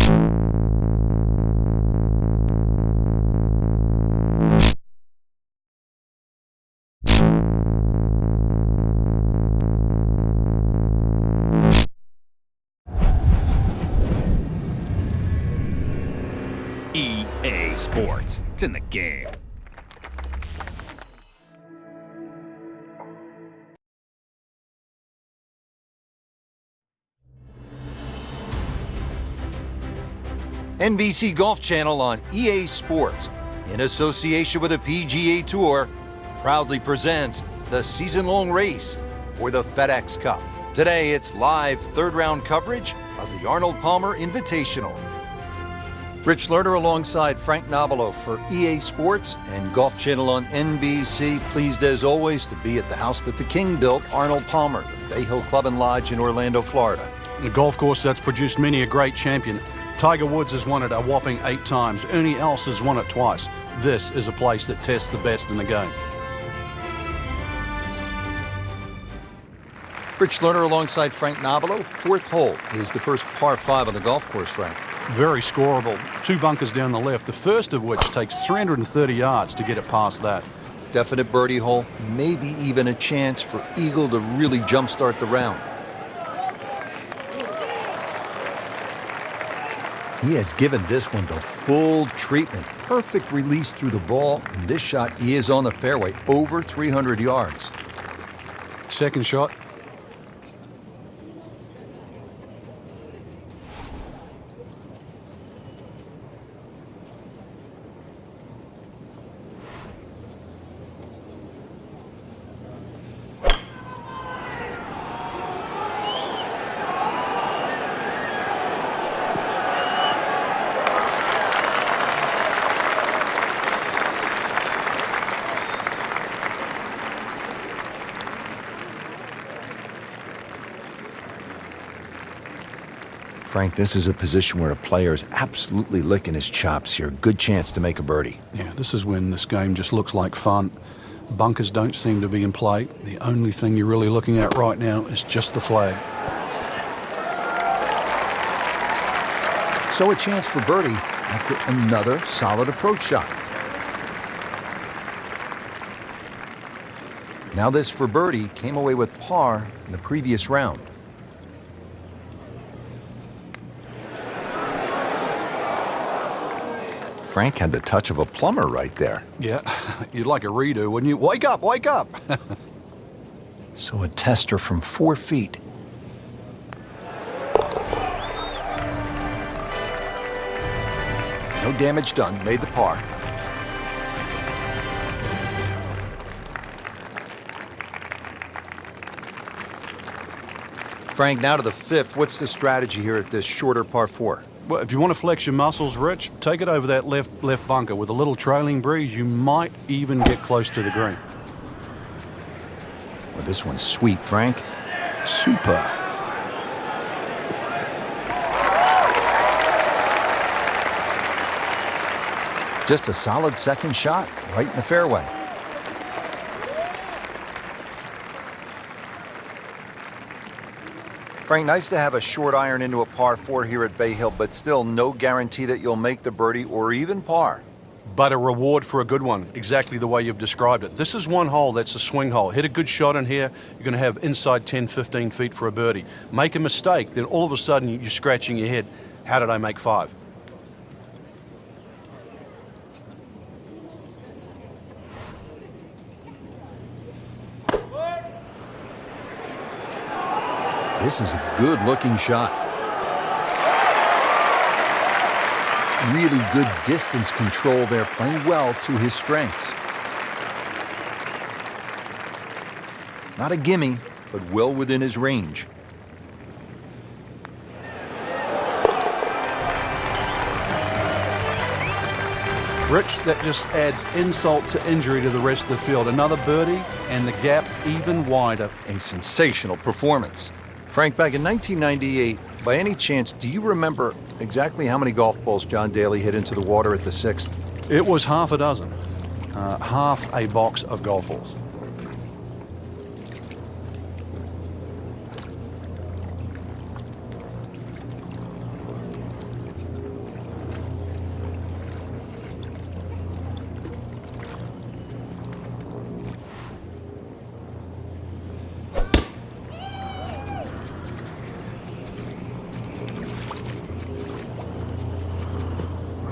EA Sports. It's in the game. NBC Golf Channel on EA Sports, in association with the PGA Tour, proudly presents the season-long race for the FedEx Cup. Today, it's live third-round coverage of the Arnold Palmer Invitational. Rich Lerner alongside Frank Nobilo for EA Sports and Golf Channel on NBC. Pleased as always to be at the house that the King built, Arnold Palmer, the Bay Hill Club and Lodge in Orlando, Florida. A golf course that's produced many a great champion. Tiger Woods has won it a whopping 8 times. Ernie Els has won it twice. This is a place that tests the best in the game. Rich Lerner alongside Frank Nobilo. Fourth hole is the first par 5 on the golf course, Frank. Very scoreable. 2 bunkers down the left, the first of which takes 330 yards to get it past that. Definite birdie hole, maybe even a chance for Eagle to really jumpstart the round. He has given this one the full treatment. Perfect release through the ball. And this shot, he is on the fairway, over 300 yards. Second shot. Frank, this is a position where a player is absolutely licking his chops here. Good chance to make a birdie. Yeah, this is when this game just looks like fun. Bunkers don't seem to be in play. The only thing you're really looking at right now is just the flag. So a chance for birdie after another solid approach shot. Now this for birdie came away with par in the previous round. Frank had the touch of a plumber right there. Yeah, you'd like a redo, wouldn't you? Wake up, wake up! So a tester from 4 feet. No damage done, made the par. Frank, now to the 5th. What's the strategy here at this shorter par 4? Well, if you want to flex your muscles, Rich, take it over that left bunker. With a little trailing breeze, you might even get close to the green. Well, this one's sweet, Frank. Super. Just a solid second shot, right in the fairway. Frank, nice to have a short iron into a par 4 here at Bay Hill, but still no guarantee that you'll make the birdie or even par. But a reward for a good one, exactly the way you've described it. This is one hole that's a swing hole. Hit a good shot in here, you're going to have inside 10, 15 feet for a birdie. Make a mistake, then all of a sudden you're scratching your head. How did I make 5? This is a good-looking shot. Really good distance control there, playing well to his strengths. Not a gimme, but well within his range. Rich, that just adds insult to injury to the rest of the field. Another birdie, and the gap even wider. A sensational performance. Frank, back in 1998, by any chance, do you remember exactly how many golf balls John Daly hit into the water at the 6th? It was half a dozen. Half a box of golf balls.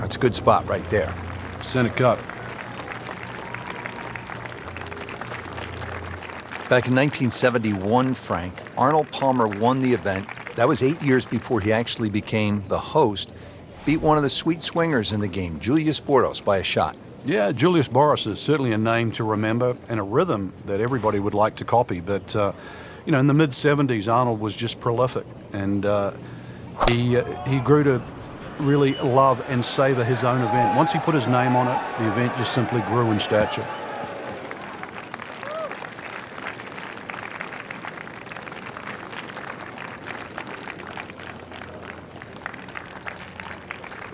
That's a good spot right there. Center cut. Back in 1971, Frank, Arnold Palmer won the event. That was 8 years before he actually became the host. Beat one of the sweet swingers in the game, Julius Boros, by a shot. Yeah, Julius Boris is certainly a name to remember and a rhythm that everybody would like to copy. But, you know, in the mid-'70s, Arnold was just prolific. And he grew to really love and savor his own event. Once he put his name on it, the event just simply grew in stature.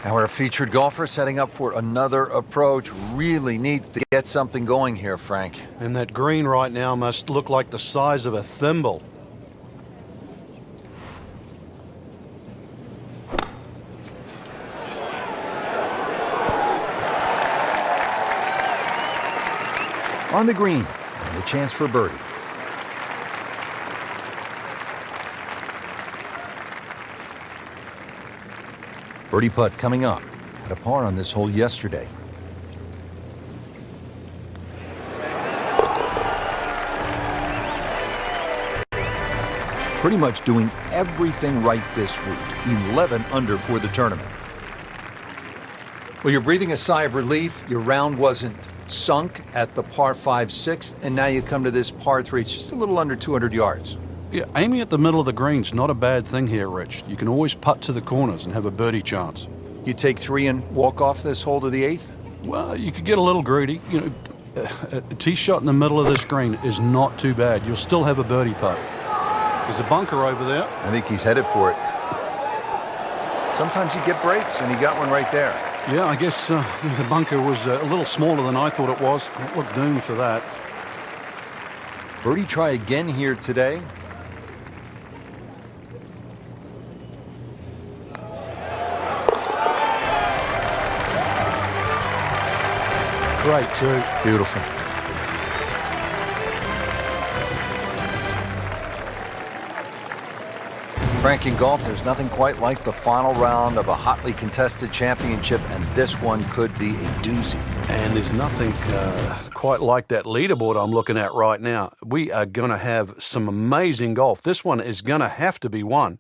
Our featured golfer setting up for another approach. Really need to get something going here, Frank. And that green right now must look like the size of a thimble. On the green, and a chance for birdie. Birdie putt coming up. Had a par on this hole yesterday. Pretty much doing everything right this week. 11 under for the tournament. Well, you're breathing a sigh of relief. Your round wasn't sunk at the par 5/6, and now you come to this par 3. It's just a little under 200 yards. Yeah, aiming at the middle of the green's not a bad thing here, Rich. You can always putt to the corners and have a birdie chance. You take 3 and walk off this hole to the 8th? Well, you could get a little greedy. You know, a tee shot in the middle of this green is not too bad. You'll still have a birdie putt. There's a bunker over there. I think he's headed for it. Sometimes you get breaks, and he got one right there. Yeah, I guess the bunker was a little smaller than I thought it was. It looked doomed for that. Birdie try again here today. Great, too. Beautiful. Frank, in golf, there's nothing quite like the final round of a hotly contested championship, and this one could be a doozy. And there's nothing quite like that leaderboard I'm looking at right now. We are going to have some amazing golf. This one is going to have to be won.